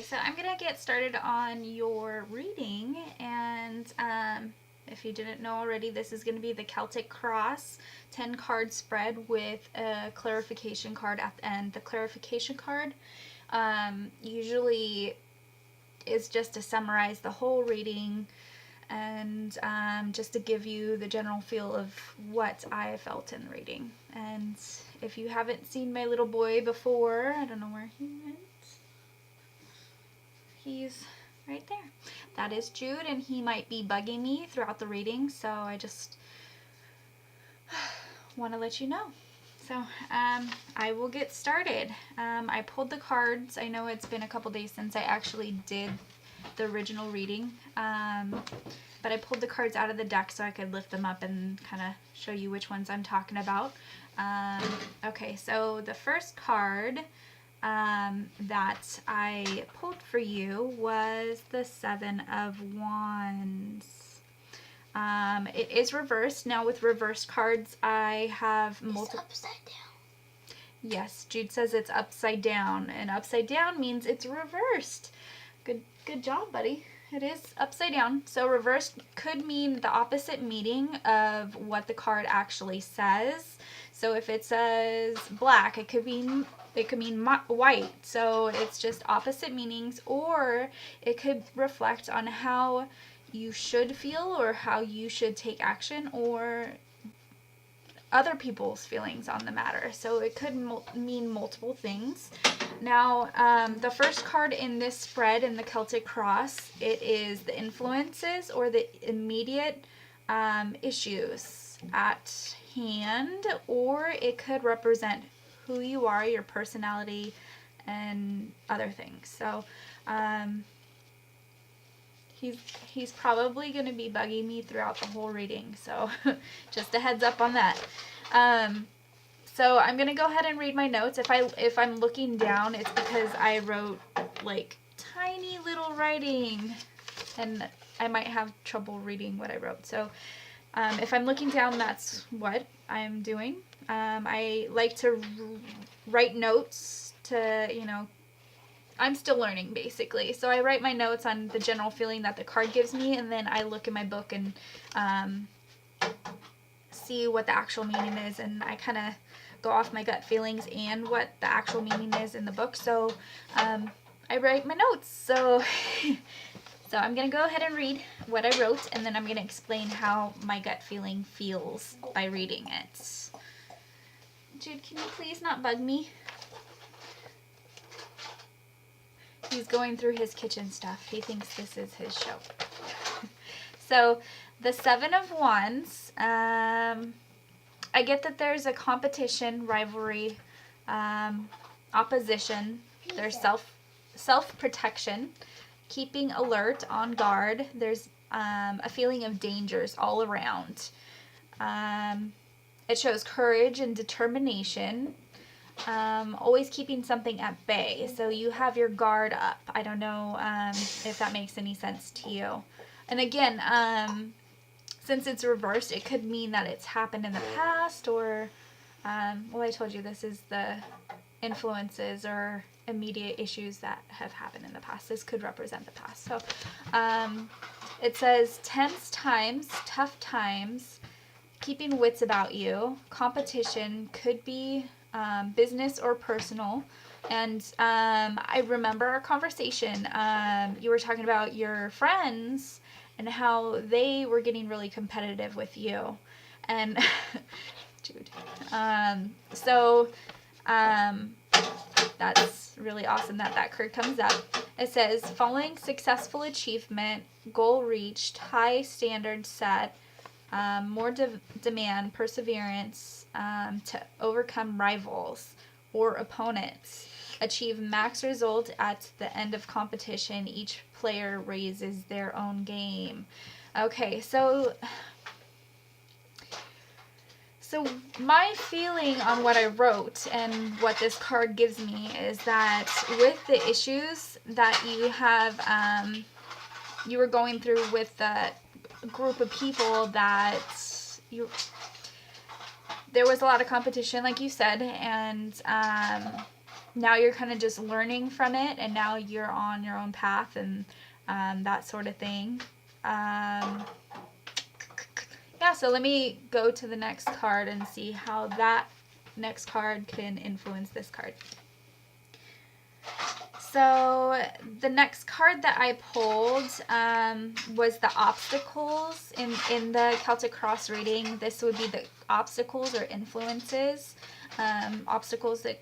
Okay, so I'm gonna get started on your reading, and if you didn't know already, this is gonna be the Celtic Cross 10 card spread with a clarification card at the end. The clarification card usually is just to summarize the whole reading and just to give you the general feel of what I felt in the reading. And if you haven't seen my little boy before, I don't know where he went. He's right there. That is Jude, and he might be bugging me throughout the reading, so I just want to let you know. So I will get started. I pulled the cards. I know it's been a couple days since I actually did the original reading, but I pulled the cards out of the deck so I could lift them up and kind of show you which ones I'm talking about. Okay, so the first card that I pulled for you was the Seven of Wands. It is reversed. Now with reversed cards, I have multiple. It's upside down. Yes, Jude says it's upside down, and upside down means it's reversed. Good job, buddy. It is upside down. So reversed could mean the opposite meaning of what the card actually says. So if it says black, it could mean white. So it's just opposite meanings, or it could reflect on how you should feel or how you should take action, or other people's feelings on the matter. So it could mean multiple things. Now, the first card in this spread in the Celtic Cross, it is the influences or the immediate issues at hand, or it could represent who you are, your personality, and other things. So he's probably going to be bugging me throughout the whole reading, so just a heads up on that. So I'm going to go ahead and read my notes. If I'm looking down, it's because I wrote like tiny little writing, and I might have trouble reading what I wrote. So if I'm looking down, that's what I'm doing. I like to write notes to, I'm still learning, basically. So I write my notes on the general feeling that the card gives me, and then I look in my book and see what the actual meaning is, and I kind of go off my gut feelings and what the actual meaning is in the book. So I write my notes. So I'm going to go ahead and read what I wrote, and then I'm going to explain how my gut feeling feels by reading it. Jude, can you please not bug me? He's going through his kitchen stuff. He thinks this is his show. So, the Seven of Wands, I get that there's a competition, rivalry, opposition. There's self-protection, keeping alert, on guard. There's a feeling of dangers all around. It shows courage and determination. Always keeping something at bay. So you have your guard up. I don't know if that makes any sense to you. And again, since it's reversed, it could mean that it's happened in the past, or, well, I told you this is the influences or immediate issues that have happened in the past. This could represent the past. So it says tense times, tough times, keeping wits about you. Competition could be business or personal. And I remember our conversation. You were talking about your friends and how they were getting really competitive with you. And Jude. That's really awesome that card comes up. It says, following successful achievement, goal reached, high standards set, more demand, perseverance to overcome rivals or opponents, achieve max result at the end of competition. Each player raises their own game. Okay, so my feeling on what I wrote and what this card gives me is that with the issues that you have, you were going through with the group of people, that there was a lot of competition, like you said, and now you're kind of just learning from it, and now you're on your own path and that sort of thing. Yeah, so let me go to the next card and see how that next card can influence this card. So the next card that I pulled was the obstacles. In the Celtic Cross reading, this would be the obstacles or influences, obstacles that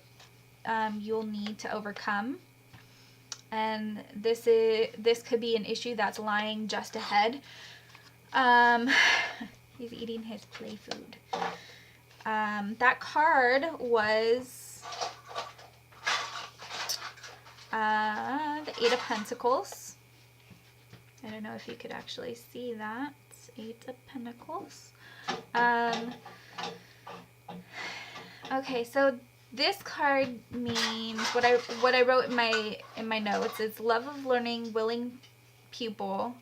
you'll need to overcome. And this could be an issue that's lying just ahead. He's eating his play food. That card was the Eight of Pentacles. I don't know if you could actually see that. It's Eight of Pentacles. Okay, so this card means what I wrote in my notes is love of learning, willing pupil,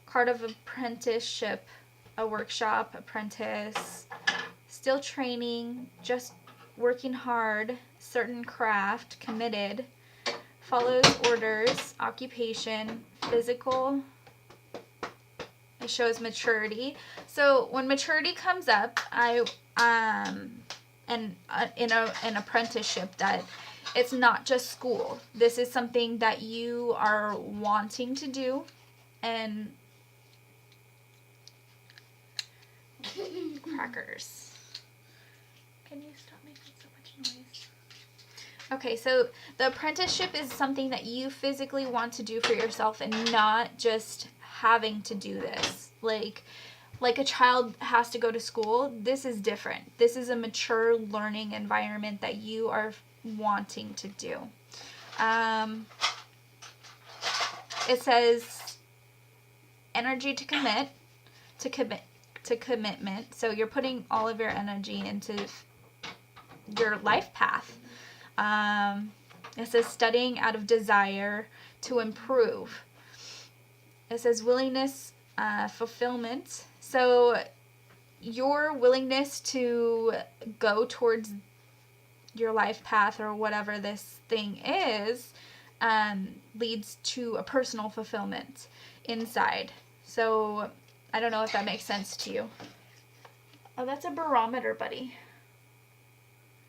card of apprenticeship, a workshop, apprentice, still training, just working hard, certain craft, committed, follows orders, occupation, physical. It shows maturity. So when maturity comes up, and in an apprenticeship, that it's not just school. This is something that you are wanting to do, and crackers. Can you stop making so much noise? Okay, so the apprenticeship is something that you physically want to do for yourself and not just having to do this. Like a child has to go to school, this is different. This is a mature learning environment that you are wanting to do. It says energy to commitment. So you're putting all of your energy into your life path. It says studying out of desire to improve. It says willingness, fulfillment. So your willingness to go towards your life path or whatever this thing is leads to a personal fulfillment inside. So I don't know if that makes sense to you. Oh, that's a barometer, buddy.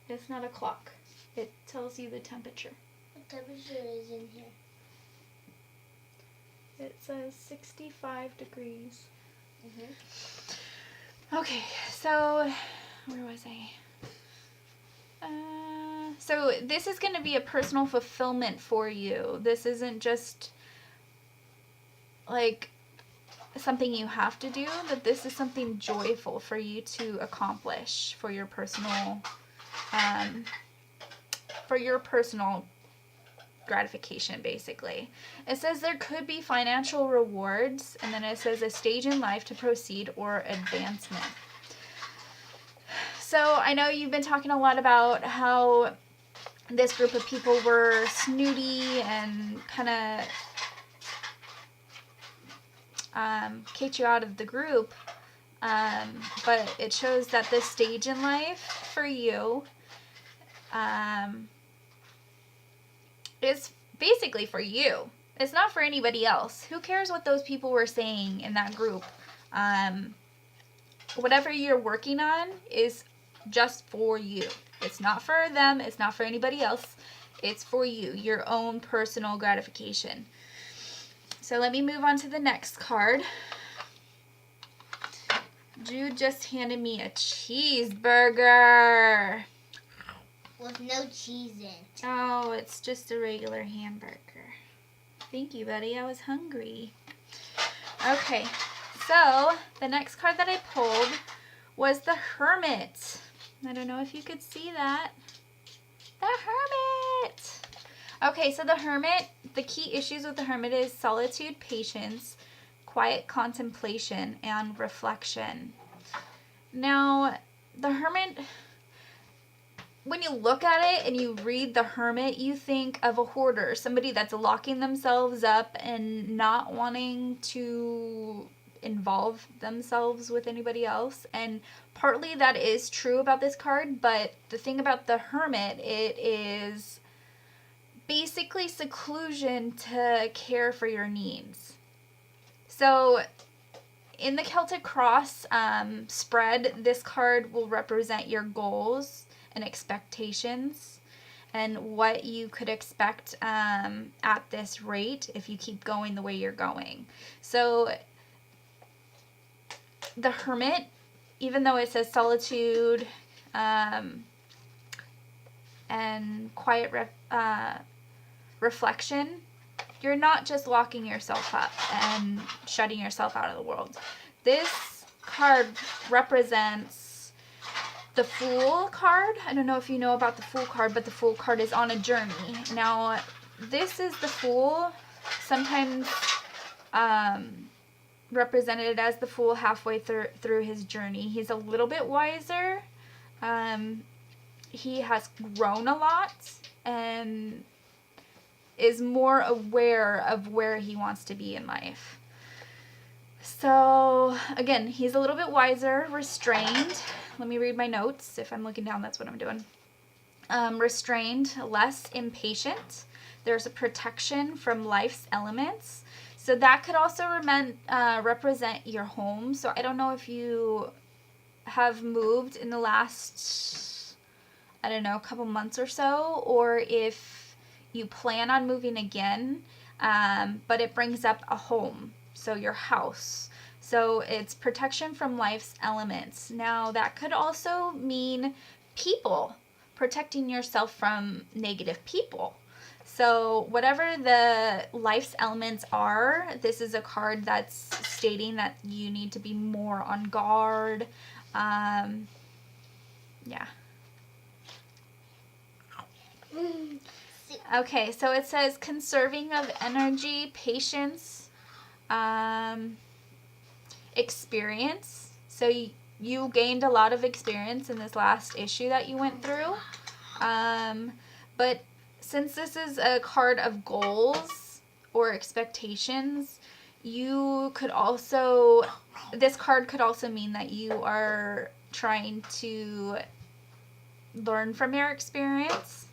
It's not a clock. It tells you the temperature. What temperature is in here? It says 65 degrees. Mm-hmm. Okay, so where was I? So this is going to be a personal fulfillment for you. This isn't just like something you have to do, but this is something joyful for you to accomplish for your personal gratification, basically. It says there could be financial rewards, and then it says a stage in life to proceed or advancement. So I know you've been talking a lot about how this group of people were snooty and kind of kicked you out of the group, but it shows that this stage in life for you is basically for you. It's not for anybody else. Who cares what those people were saying in that group? Whatever you're working on is just for you. It's not for them. It's not for anybody else. It's for you, your own personal gratification. So let me move on to the next card. Jude just handed me a cheeseburger. With no cheese in. Oh, it's just a regular hamburger. Thank you, buddy. I was hungry. Okay, so the next card that I pulled was the Hermit. I don't know if you could see that. The Hermit. Okay, so the Hermit, the key issues with the Hermit is solitude, patience, quiet contemplation, and reflection. Now, the Hermit, when you look at it and you read the Hermit, you think of a hoarder, somebody that's locking themselves up and not wanting to involve themselves with anybody else. And partly that is true about this card, but the thing about the Hermit, it is basically seclusion to care for your needs. So in the Celtic Cross spread, this card will represent your goals and expectations and what you could expect at this rate if you keep going the way you're going. So the Hermit, even though it says solitude and quiet reflection, you're not just locking yourself up and shutting yourself out of the world. This card represents the Fool card. I don't know if you know about the Fool card, but the Fool card is on a journey. Now, this is the Fool, sometimes represented as the Fool halfway through his journey. He's a little bit wiser. He has grown a lot and is more aware of where he wants to be in life. So, again, he's a little bit wiser, restrained. Let me read my notes. If I'm looking down, that's what I'm doing. Restrained, less impatient. There's a protection from life's elements. So that could also represent your home. So I don't know if you have moved in the last, I don't know, couple months or so, or if you plan on moving again, but it brings up a home, so your house. So it's protection from life's elements. Now that could also mean people, protecting yourself from negative people. So whatever the life's elements are, this is a card that's stating that you need to be more on guard. Yeah. Okay, so it says conserving of energy, patience, experience. So you gained a lot of experience in this last issue that you went through. But since this is a card of goals or expectations, this card could also mean that you are trying to learn from your experience.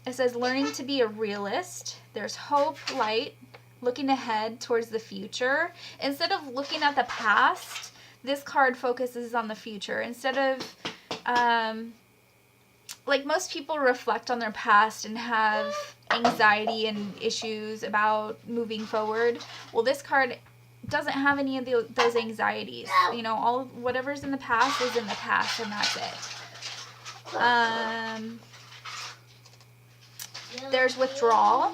It says learning to be a realist. There's hope, light, looking ahead towards the future. Instead of looking at the past, this card focuses on the future. Instead of, like most people reflect on their past and have anxiety and issues about moving forward. Well, this card doesn't have any of those anxieties. You know, whatever's in the past is in the past, and that's it. There's withdrawal.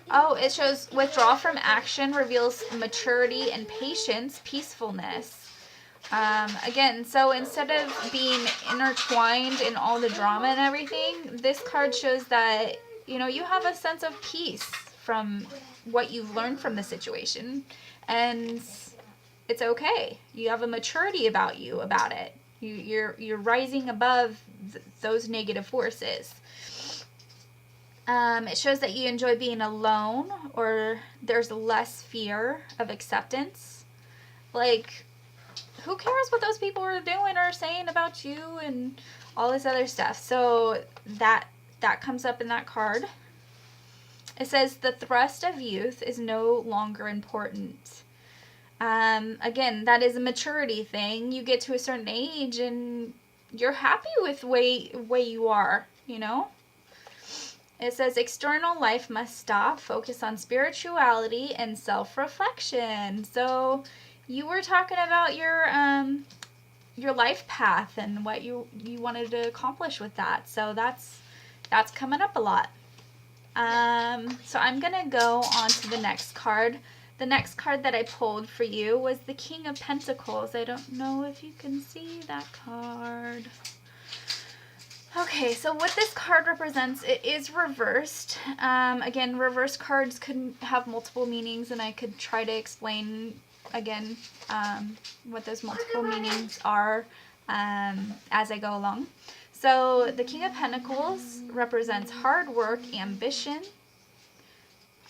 Oh, it shows withdrawal from action reveals maturity and patience, peacefulness. Again, so instead of being intertwined in all the drama and everything, this card shows that, you know, you have a sense of peace from what you've learned from the situation. And it's okay. You have a maturity about it. You're rising above those negative forces. It shows that you enjoy being alone, or there's less fear of acceptance. Like, who cares what those people are doing or saying about you and all this other stuff? So that comes up in that card. It says the thrust of youth is no longer important. Again, that is a maturity thing. You get to a certain age and you're happy with the way you are, you know? It says external life must stop, focus on spirituality and self-reflection. So you were talking about your life path and what you wanted to accomplish with that. So that's coming up a lot. So I'm going to go on to the next card. The next card that I pulled for you was the King of Pentacles. I don't know if you can see that card. Okay, so what this card represents, it is reversed. Again, reverse cards could have multiple meanings, and I could try to explain, again, what those multiple meanings are as I go along. So the King of Pentacles represents hard work, ambition.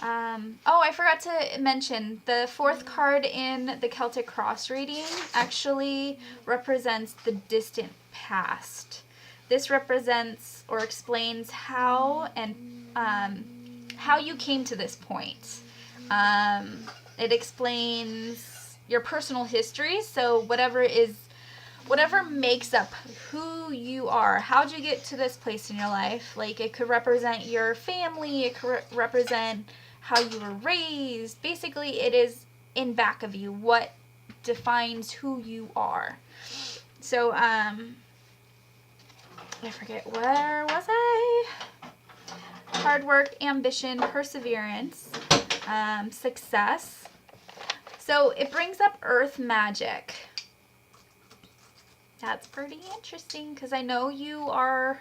Oh, I forgot to mention, the fourth card in the Celtic Cross reading actually represents the distant past. This represents or explains how and how you came to this point. It explains your personal history, so whatever makes up who you are. How'd you get to this place in your life? Like, it could represent your family, it could represent how you were raised. Basically, it is in back of you what defines who you are. So, I forget, where was I? Hard work, ambition, perseverance, success. So it brings up earth magic. That's pretty interesting because I know you are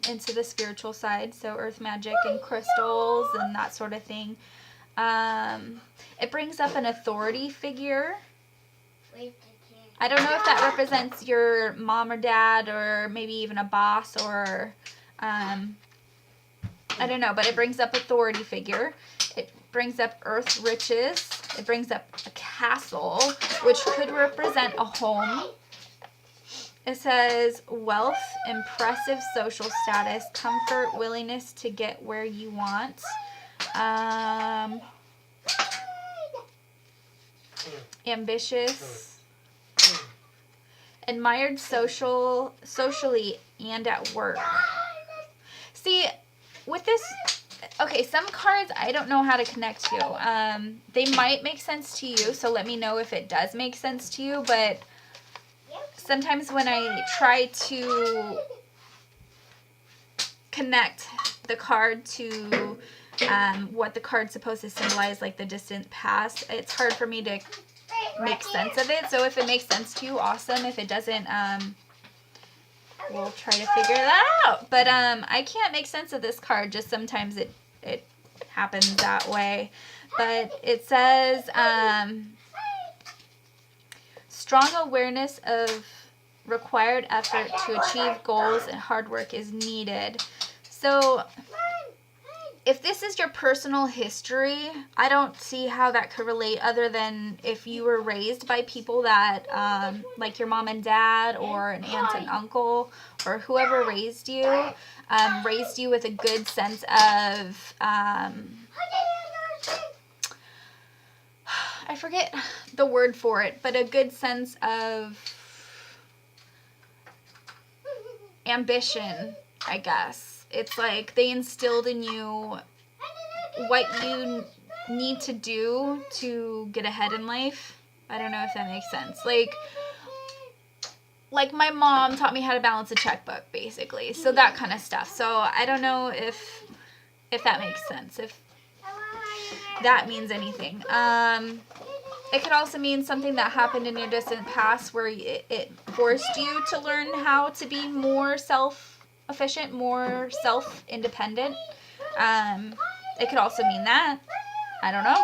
into the spiritual side, so earth magic and crystals and that sort of thing. It brings up an authority figure. I don't know if that represents your mom or dad or maybe even a boss or I don't know, but it brings up authority figure. It brings up earth riches. It brings up a castle, which could represent a home. It says wealth, impressive social status, comfort, willingness to get where you want. Ambitious. Admired socially and at work. See, with this, okay, some cards I don't know how to connect to. They might make sense to you, so let me know if it does make sense to you, but sometimes when I try to connect the card to what the card's supposed to symbolize, like the distant past, it's hard for me to make sense of it. So if it makes sense to you, awesome. If it doesn't, we'll try to figure that out. But I can't make sense of this card. Just sometimes it happens that way. But it says strong awareness of required effort to achieve goals and hard work is needed. So if this is your personal history, I don't see how that could relate other than if you were raised by people that, like your mom and dad or an aunt and uncle or whoever raised you with a good sense of, I forget the word for it, but a good sense of ambition, I guess. It's like they instilled in you what you need to do to get ahead in life. I don't know if that makes sense. Like my mom taught me how to balance a checkbook, basically. So that kind of stuff. So I don't know if that makes sense. If that means anything. It could also mean something that happened in your distant past where it forced you to learn how to be more self-efficient, more self-independent. It could also mean that. I don't know.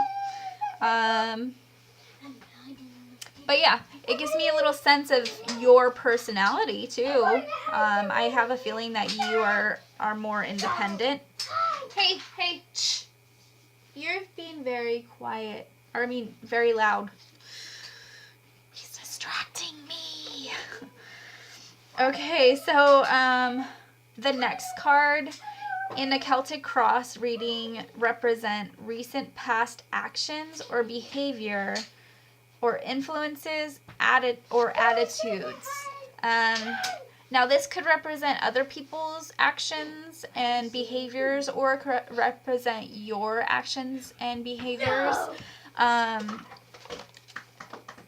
But yeah, it gives me a little sense of your personality too. I have a feeling that you are more independent. Hey, shh. You're being very quiet. Or I mean, very loud. He's distracting me. Okay, so the next card in the Celtic Cross reading represent recent past actions or behavior or influences or attitudes. Now this could represent other people's actions and behaviors or could represent your actions and behaviors.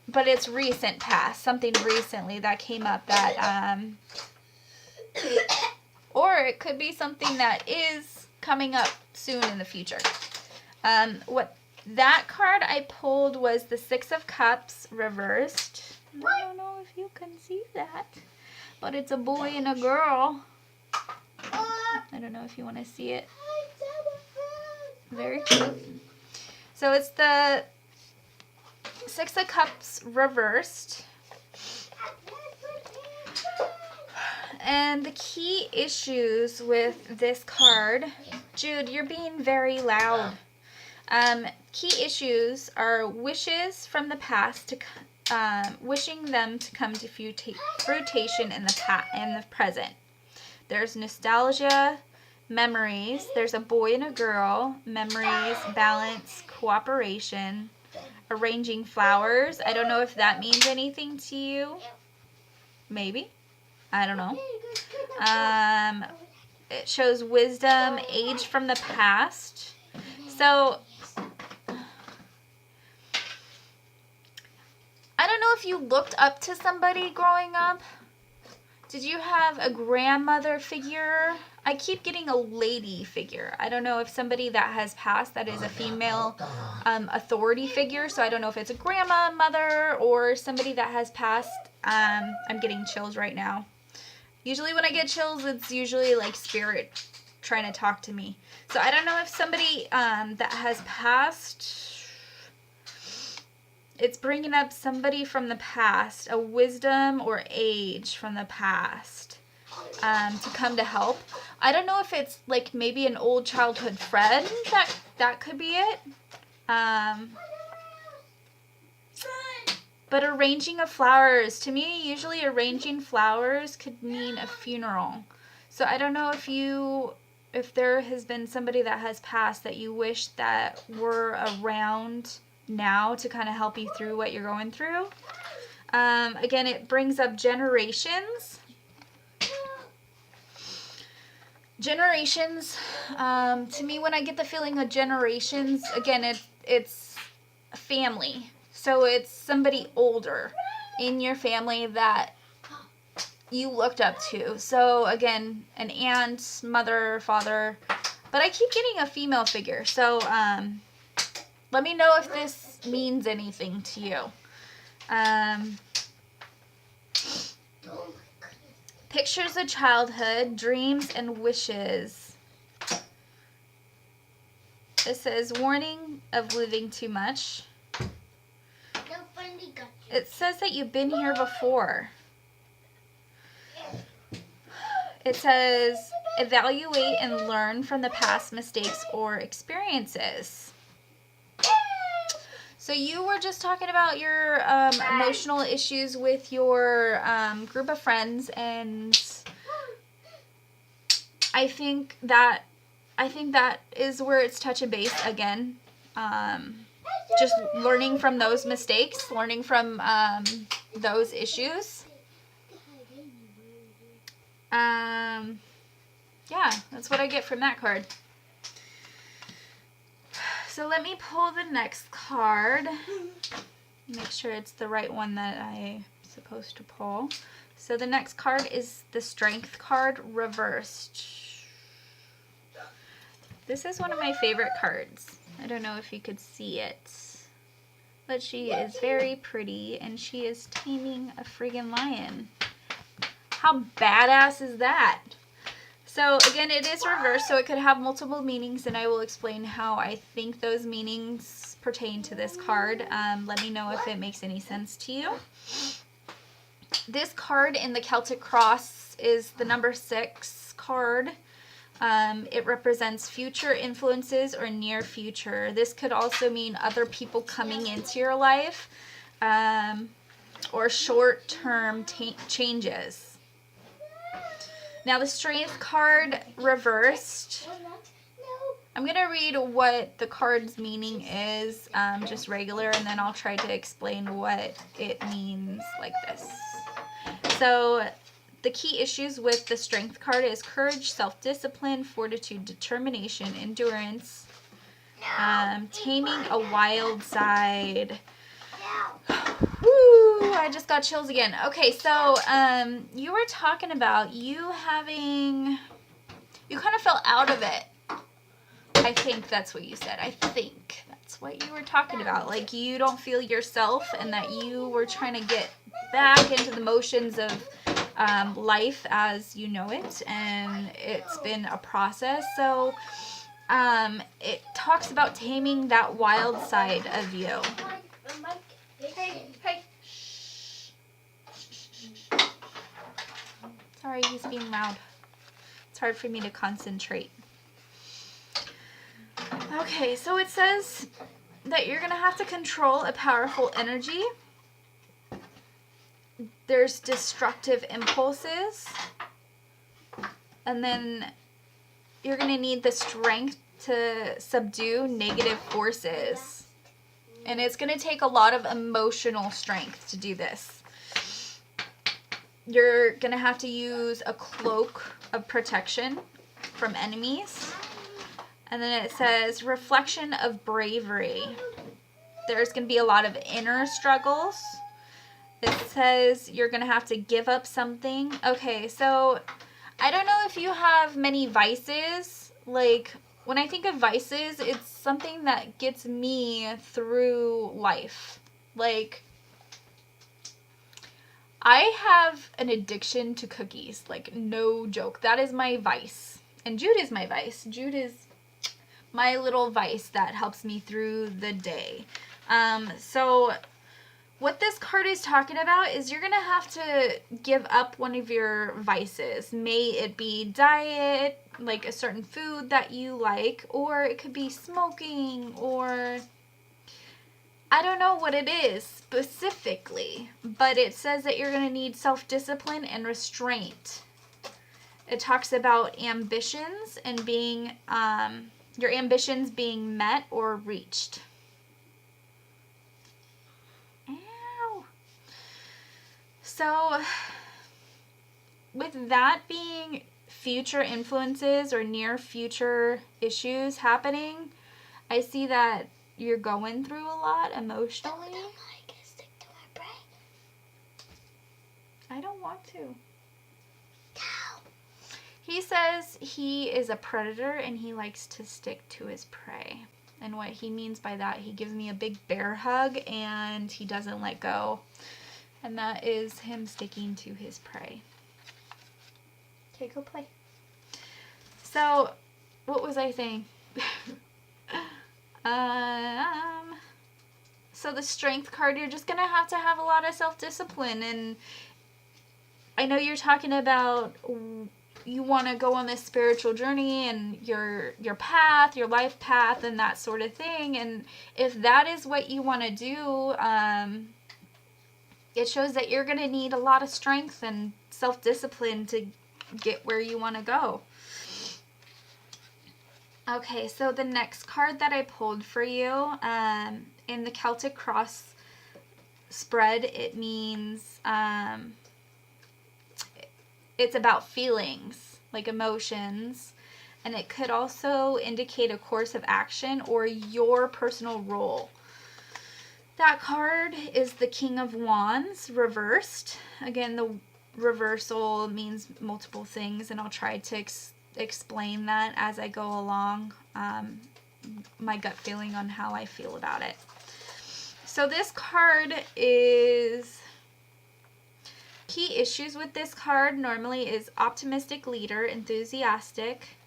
But it's recent past, something recently that came up that, or it could be something that is coming up soon in the future. What that card I pulled was the Six of Cups reversed. I don't know if you can see that, but it's a boy and a girl. I don't know if you want to see it. Very cute. So it's the Six of Cups reversed. And the key issues with this card, Jude, you're being very loud. Key issues are wishes from the past to wishing them to come to fruition in the present. There's nostalgia, memories. There's a boy and a girl. Memories, balance, cooperation. Arranging flowers. I don't know if that means anything to you. Maybe. I don't know. It shows wisdom, age from the past. So, I don't know if you looked up to somebody growing up. Did you have a grandmother figure? I keep getting a lady figure. I don't know if somebody that has passed that is a female authority figure. So I don't know if it's a grandma, mother, or somebody that has passed. I'm getting chills right now. Usually when I get chills, it's usually like spirit trying to talk to me. So I don't know if somebody that has passed, it's bringing up somebody from the past, a wisdom or age from the past to come to help. I don't know if it's like maybe an old childhood friend. That could be it. But arranging of flowers, to me, usually arranging flowers could mean a funeral. So I don't know if there has been somebody that has passed that you wish that were around now to kind of help you through what you're going through. Again, it brings up generations. Generations, to me, when I get the feeling of generations, again, it's family. So it's somebody older in your family that you looked up to. So again, an aunt, mother, father, but I keep getting a female figure. So let me know if this means anything to you. Pictures of childhood, dreams, and wishes. It says, warning of living too much. It says that you've been here before. It says, evaluate and learn from the past mistakes or experiences. So you were just talking about your emotional issues with your group of friends, and I think that is where it's touching base again. Just learning from those mistakes, learning from those issues. Yeah, that's what I get from that card. So let me pull the next card. Make sure it's the right one that I'm supposed to pull. So the next card is the Strength card reversed. This is one of my favorite cards. I don't know if you could see it, but she is very pretty, and she is taming a friggin' lion. How badass is that? So again, it is reversed, so it could have multiple meanings, and I will explain how I think those meanings pertain to this card. Let me know if it makes any sense to you. This card in the Celtic Cross is the number 6 card. It represents future influences or near future. This could also mean other people coming into your life, or short-term changes. Now the Strength card reversed. I'm going to read what the card's meaning is, just regular, and then I'll try to explain what it means like this. So the key issues with the Strength card is courage, self-discipline, fortitude, determination, endurance, taming a wild side. Woo, I just got chills again. Okay, so you were talking about you kind of fell out of it. I think that's what you said. I think that's what you were talking about. Like you don't feel yourself, and that you were trying to get back into the motions of life as you know it, and it's been a process. So it talks about taming that wild side of you. Hey. Shh. Sorry, he's being loud. It's hard for me to concentrate. Okay, so it says that you're going to have to control a powerful energy. There's destructive impulses. And then you're going to need the strength to subdue negative forces. And it's going to take a lot of emotional strength to do this. You're going to have to use a cloak of protection from enemies. And then it says reflection of bravery. There's going to be a lot of inner struggles. It says you're going to have to give up something. Okay, so I don't know if you have many vices. Like, when I think of vices, it's something that gets me through life. Like, I have an addiction to cookies. Like, no joke. That is my vice. And Jude is my vice. Jude is my little vice that helps me through the day. So what this card is talking about is you're going to have to give up one of your vices. May it be diet, like a certain food that you like, or it could be smoking, or I don't know what it is specifically, but it says that you're going to need self-discipline and restraint. It talks about ambitions and being, your ambitions being met or reached. Ow. So, with that being future influences or near future issues happening, I see that you're going through a lot emotionally. I don't want to. No. He says he is a predator and he likes to stick to his prey. And what he means by that, he gives me a big bear hug and he doesn't let go. And that is him sticking to his prey. Okay, go play. So, what was I saying? So the strength card, you're just going to have a lot of self-discipline. And I know you're talking about you want to go on this spiritual journey and your path, your life path, and that sort of thing. And if that is what you want to do, it shows that you're going to need a lot of strength and self-discipline to get where you want to go. Okay, so the next card that I pulled for you, in the Celtic Cross spread, it means it's about feelings, like emotions, and it could also indicate a course of action or your personal role. That card is the King of Wands reversed. Again, the reversal means multiple things, and I'll try to explain that as I go along, my gut feeling on how I feel about it. So this card is, key issues with this card normally is optimistic leader, enthusiastic,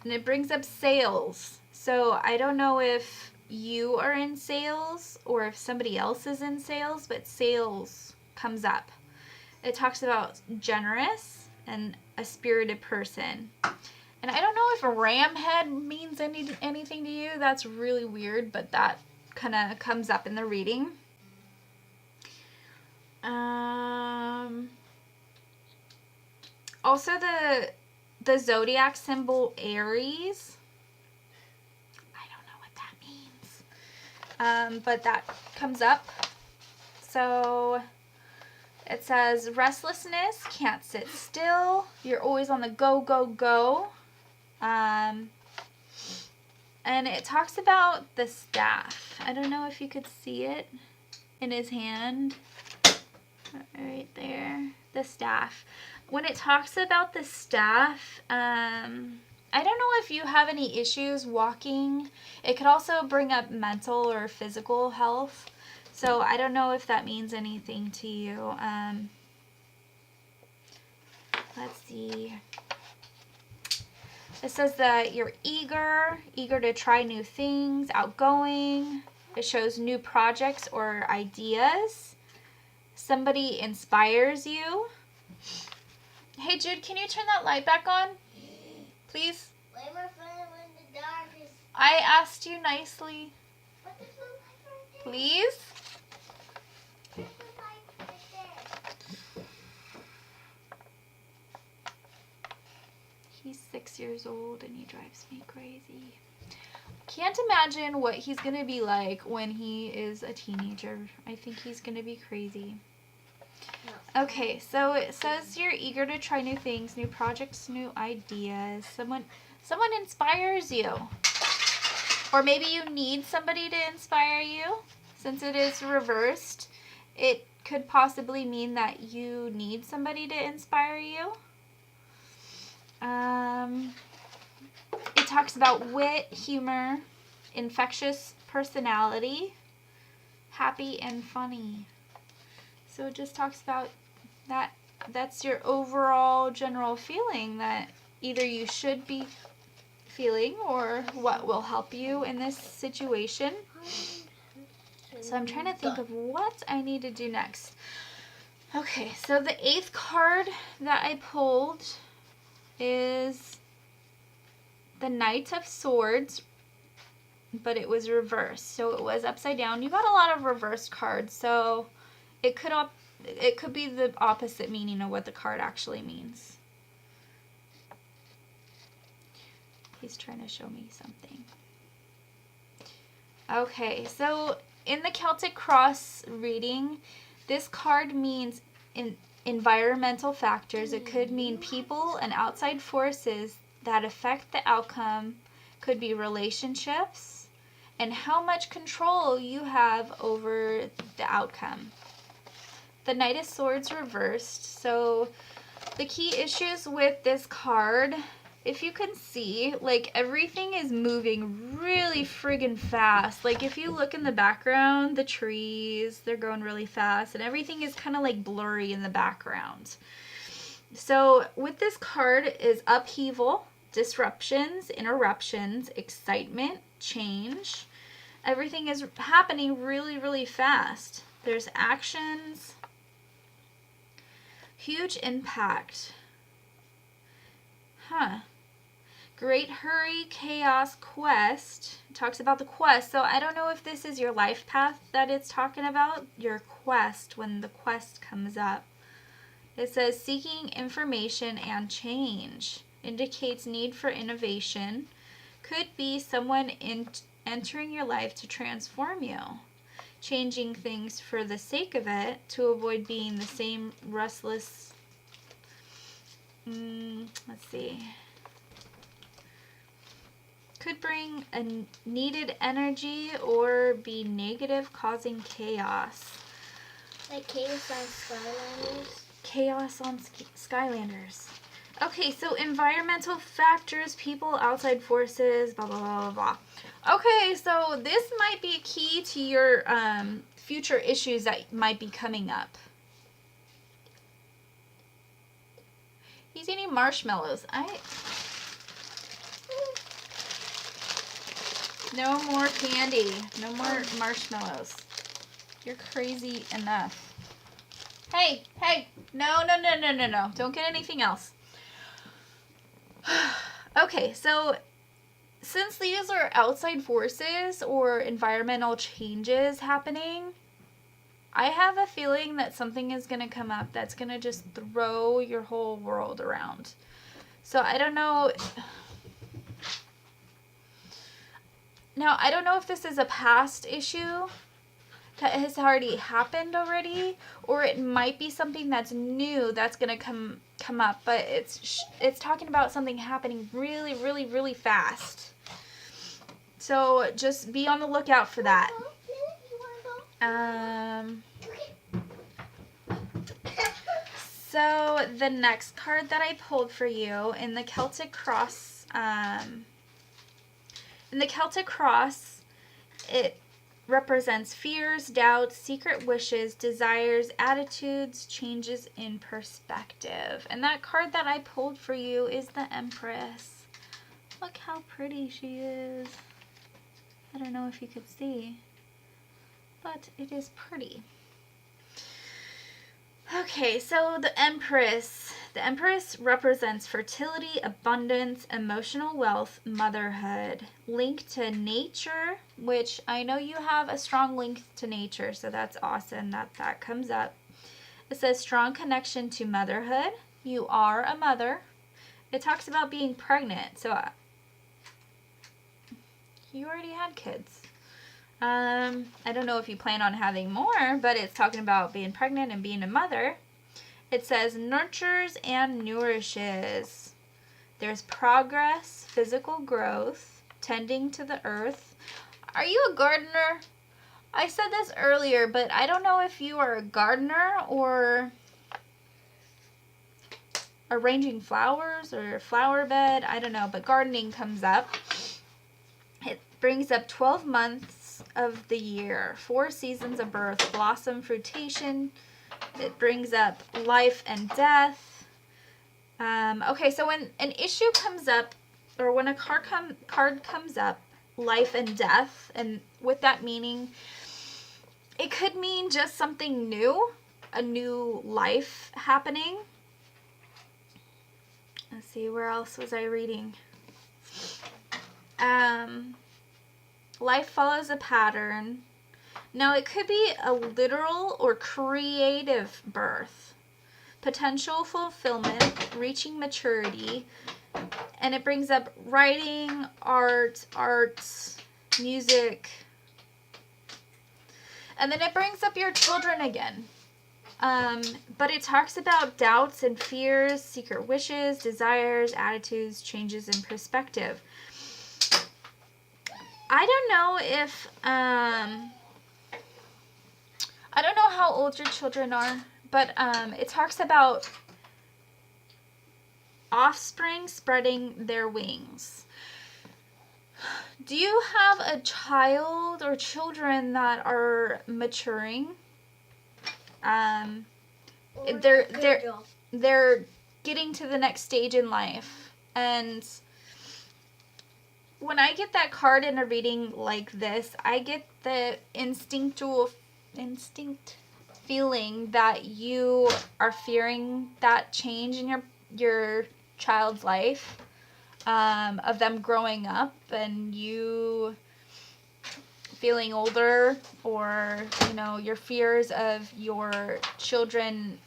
and it brings up sales. So I don't know if you are in sales or if somebody else is in sales, but sales comes up. It talks about generous and a spirited person. And I don't know if a ram head means anything to you. That's really weird, but that kind of comes up in the reading. Also the zodiac symbol Aries. I don't know what that means. But that comes up. So it says restlessness, can't sit still. You're always on the go, go, go. And it talks about the staff. I don't know if you could see it in his hand. Right there. The staff. When it talks about the staff, I don't know if you have any issues walking. It could also bring up mental or physical health. So I don't know if that means anything to you. Let's see. It says that you're eager to try new things, outgoing. It shows new projects or ideas. Somebody inspires you. Hey Jude, can you turn that light back on? Please? Why am I finding in the dark? I asked you nicely. What is the light right there? Please? There's the light right there. He's 6 6 years old and he drives me crazy. Can't imagine what he's going to be like when he is a teenager. I think he's going to be crazy. Okay, so it says you're eager to try new things, new projects, new ideas. Someone inspires you. Or maybe you need somebody to inspire you. Since it is reversed, it could possibly mean that you need somebody to inspire you. It talks about wit, humor, infectious personality, happy and funny. So it just talks about that. That's your overall general feeling that either you should be feeling or what will help you in this situation. So I'm trying to think of what I need to do next. Okay, so the 8th card that I pulled is the Knight of Swords, but it was reversed. So it was upside down. You got a lot of reversed cards, so it could be the opposite meaning of what the card actually means. He's trying to show me something. Okay, so in the Celtic Cross reading, this card means environmental factors. It could mean people and outside forces that affect the outcome. Could be relationships and how much control you have over the outcome. The Knight of Swords reversed. So the key issues with this card, if you can see, like everything is moving really friggin' fast. Like if you look in the background, the trees, they're going really fast and everything is kind of like blurry in the background. So with this card is upheaval, disruptions, interruptions, excitement, change. Everything is happening really, really fast. There's actions, huge impact. Great hurry, chaos, quest. It talks about the quest. So I don't know if this is your life path that it's talking about, your quest, when the quest comes up. It says seeking information and change. Indicates need for innovation. Could be someone entering your life to transform you. Changing things for the sake of it to avoid being the same restless. Let's see. Could bring a needed energy or be negative, causing chaos. Like chaos on Skylanders? Chaos on Skylanders. Okay, so environmental factors, people, outside forces, blah, blah, blah, blah, blah. Okay, so this might be a key to your future issues that might be coming up. He's eating marshmallows. No more candy. No more marshmallows. You're crazy enough. Hey. No. Don't get anything else. Okay, so since these are outside forces or environmental changes happening, I have a feeling that something is going to come up that's going to just throw your whole world around. So I don't know. Now, I don't know if this is a past issue that has already happened already, or it might be something that's new that's going to come up, but it's talking about something happening really, really, really fast. So just be on the lookout for that. So the next card that I pulled for you in the Celtic Cross, it represents fears, doubts, secret wishes, desires, attitudes, changes in perspective. And that card that I pulled for you is the Empress. Look how pretty she is. I don't know if you could see, but it is pretty. Okay, so the Empress represents fertility, abundance, emotional wealth, motherhood, link to nature, which I know you have a strong link to nature, so that's awesome that comes up. It says strong connection to motherhood. You are a mother. it talks about being pregnant. So you already had kids. I don't know if you plan on having more, but it's talking about being pregnant and being a mother. It says nurtures and nourishes. There's progress, physical growth, tending to the earth. Are you a gardener? I said this earlier, but I don't know if you are a gardener or arranging flowers or a flower bed. I don't know, but gardening comes up. It brings up 12 months of the year, 4 seasons of birth, blossom, fruitation. It brings up life and death. Okay, so when an issue comes up, or when a card comes up, life and death, and with that meaning, it could mean just something new, a new life happening. Let's see, where else was I reading? Life follows a pattern. Now, it could be a literal or creative birth. Potential fulfillment, reaching maturity, and it brings up writing, arts, music, and then it brings up your children again. But it talks about doubts and fears, secret wishes, desires, attitudes, changes in perspective. I don't know if, I don't know how old your children are, but it talks about offspring spreading their wings. Do you have a child or children that are maturing? They're getting to the next stage in life. And when I get that card in a reading like this, I get the instinct feeling that you are fearing that change in your child's life, of them growing up and you feeling older, or your fears of your children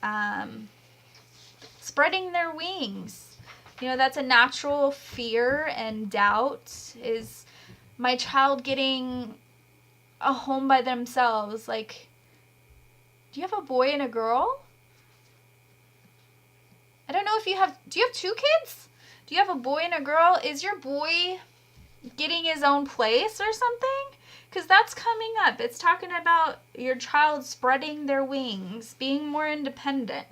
spreading their wings. That's a natural fear and doubt. Is my child getting a home by themselves? Like, do you have a boy and a girl? I don't know if do you have 2 kids? Do you have a boy and a girl? Is your boy getting his own place or something? Because that's coming up. It's talking about your child spreading their wings, being more independent.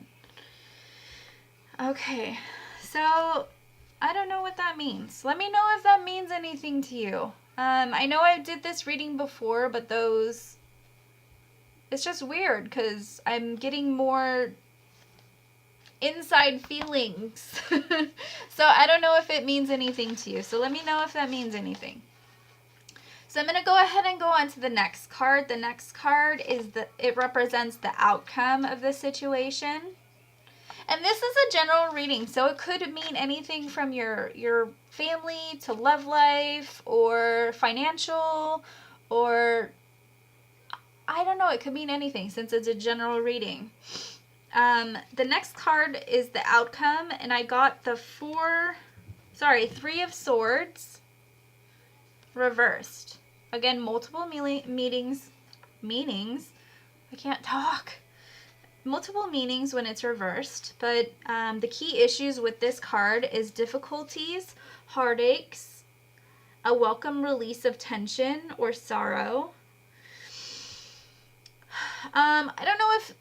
Okay, so I don't know what that means. Let me know if that means anything to you. I know I did this reading before, but it's just weird because I'm getting more inside feelings. So I don't know if it means anything to you. So let me know if that means anything. So I'm going to go ahead and go on to the next card. The next card it represents the outcome of the situation. And this is a general reading, so it could mean anything from your family to love life or financial, or I don't know, it could mean anything since it's a general reading. The next card is the outcome, and I got the 3 of Swords reversed. Again, multiple meanings. I can't talk. Multiple meanings when it's reversed, but the key issues with this card is difficulties, heartaches, a welcome release of tension or sorrow. I don't know if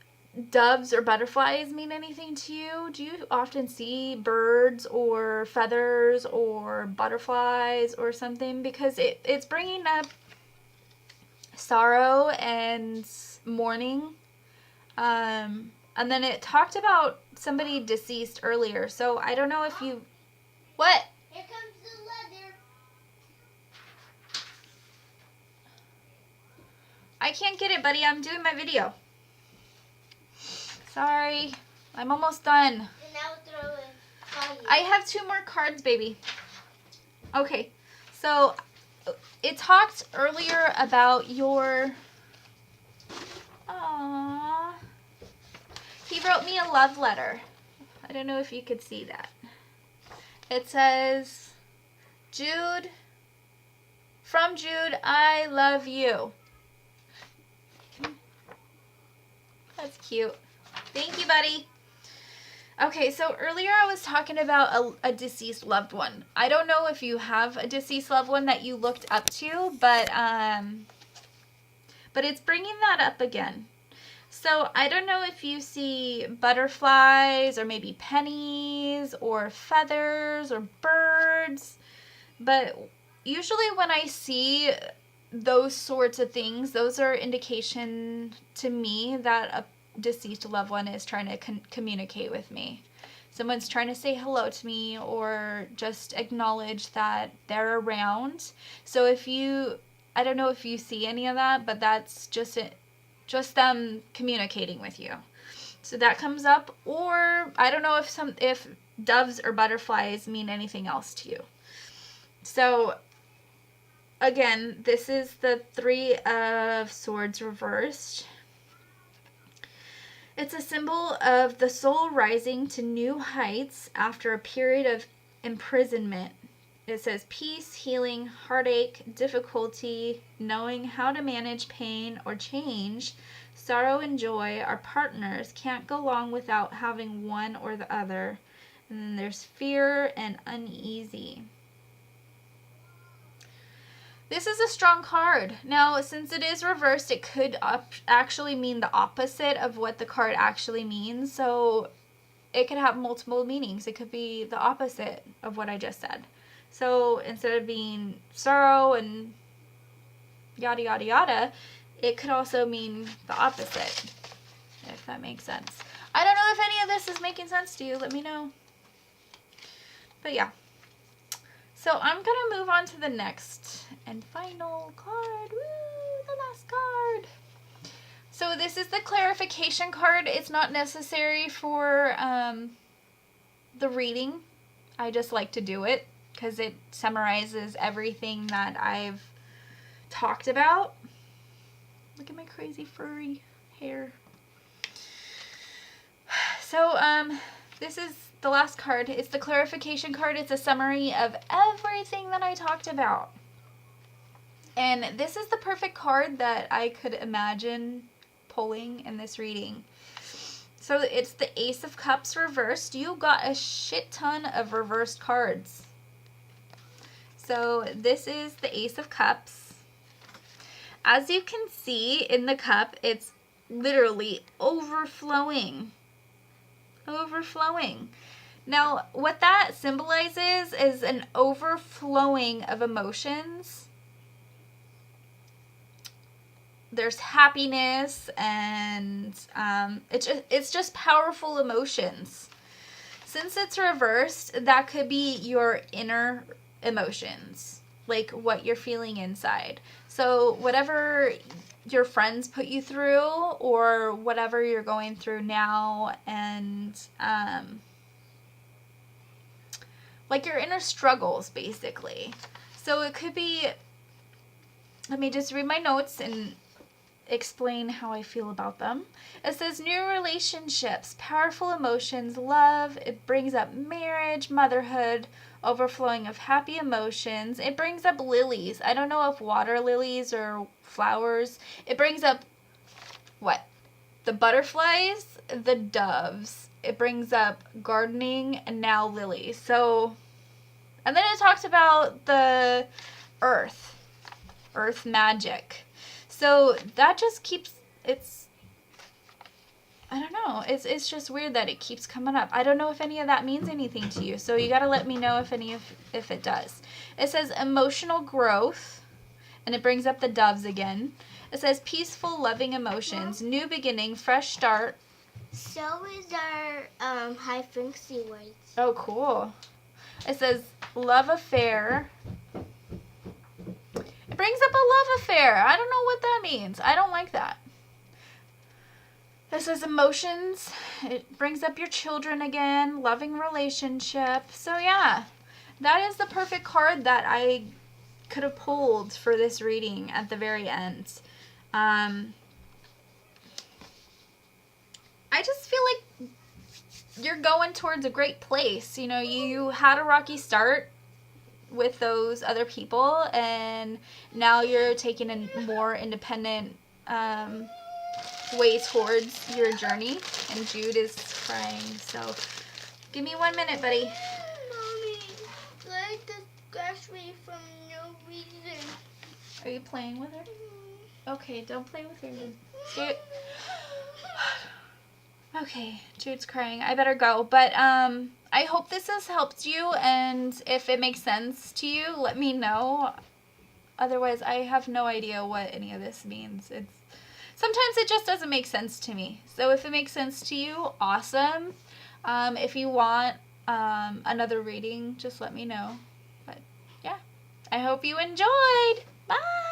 doves or butterflies mean anything to you. Do you often see birds or feathers or butterflies or something? Because it's bringing up sorrow and mourning. And then it talked about somebody deceased earlier. So I don't know if you... What? Here comes the leather. I can't get it, buddy. I'm doing my video. Sorry. I'm almost done. And now throw it. I have 2 more cards, baby. Okay. So it talked earlier about your... Aww. He wrote me a love letter. I don't know if you could see that. It says, Jude, from Jude, I love you. That's cute. Thank you, buddy. Okay, so earlier I was talking about a deceased loved one. I don't know if you have a deceased loved one that you looked up to, but it's bringing that up again. So I don't know if you see butterflies or maybe pennies or feathers or birds, but usually when I see those sorts of things, those are indication to me that a deceased loved one is trying to communicate with me. Someone's trying to say hello to me or just acknowledge that they're around. So I don't know if you see any of that, but that's just them communicating with you. So that comes up, or I don't know if doves or butterflies mean anything else to you. So again, this is the Three of Swords reversed. It's a symbol of the soul rising to new heights after a period of imprisonment. It says peace, healing, heartache, difficulty, knowing how to manage pain or change. Sorrow and joy are partners, can't go long without having one or the other. And then there's fear and uneasy. This is a strong card. Now, since it is reversed, it could actually mean the opposite of what the card actually means. So it could have multiple meanings. It could be the opposite of what I just said. So instead of being sorrow and yada, yada, yada, it could also mean the opposite, if that makes sense. I don't know if any of this is making sense to you. Let me know. But yeah. So I'm going to move on to the next and final card. Woo, the last card. So this is the clarification card. It's not necessary for the reading. I just like to do it because it summarizes everything that I've talked about. Look at my crazy furry hair. So this is the last card. It's the clarification card. It's a summary of everything that I talked about. And this is the perfect card that I could imagine pulling in this reading. So it's the Ace of Cups reversed. You got a shit ton of reversed cards. So this is the Ace of Cups. As you can see in the cup, it's literally overflowing. Overflowing. Now, what that symbolizes is an overflowing of emotions. There's happiness and it's just powerful emotions. Since it's reversed, that could be your inner emotions, like what you're feeling inside. So whatever your friends put you through or whatever you're going through now, and like your inner struggles, basically. So it could be, let me just read my notes and explain how I feel about them. It says new relationships, powerful emotions, love. It brings up marriage, motherhood, overflowing of happy emotions. It brings up lilies. I don't know if water lilies or flowers. It brings up what? The butterflies, the doves. It brings up gardening and now lilies. So, and then it talks about the earth magic. So that just keeps, I don't know. It's just weird that it keeps coming up. I don't know if any of that means anything to you. So you got to let me know if it does. It says emotional growth, and it brings up the doves again. It says peaceful, loving emotions, new beginning, fresh start. So is our high frequency words. Oh, cool. It says love affair. It brings up a love affair. I don't know what that means. I don't like that. This is emotions. It brings up your children again. Loving relationship. So yeah, that is the perfect card that I could have pulled for this reading at the very end. I just feel like you're going towards a great place. You know, you had a rocky start with those other people, and now you're taking a more independent way towards your journey. And Jude is crying, so give me 1 minute, buddy. Mommy, why does scratch me from no reason? Are you playing with her? Okay, don't play with her. Jude. Okay, Jude's crying. I better go. But I hope this has helped you, and if it makes sense to you, let me know. Otherwise, I have no idea what any of this means. Sometimes it just doesn't make sense to me. So if it makes sense to you, awesome. If you want another reading, just let me know. But yeah, I hope you enjoyed. Bye!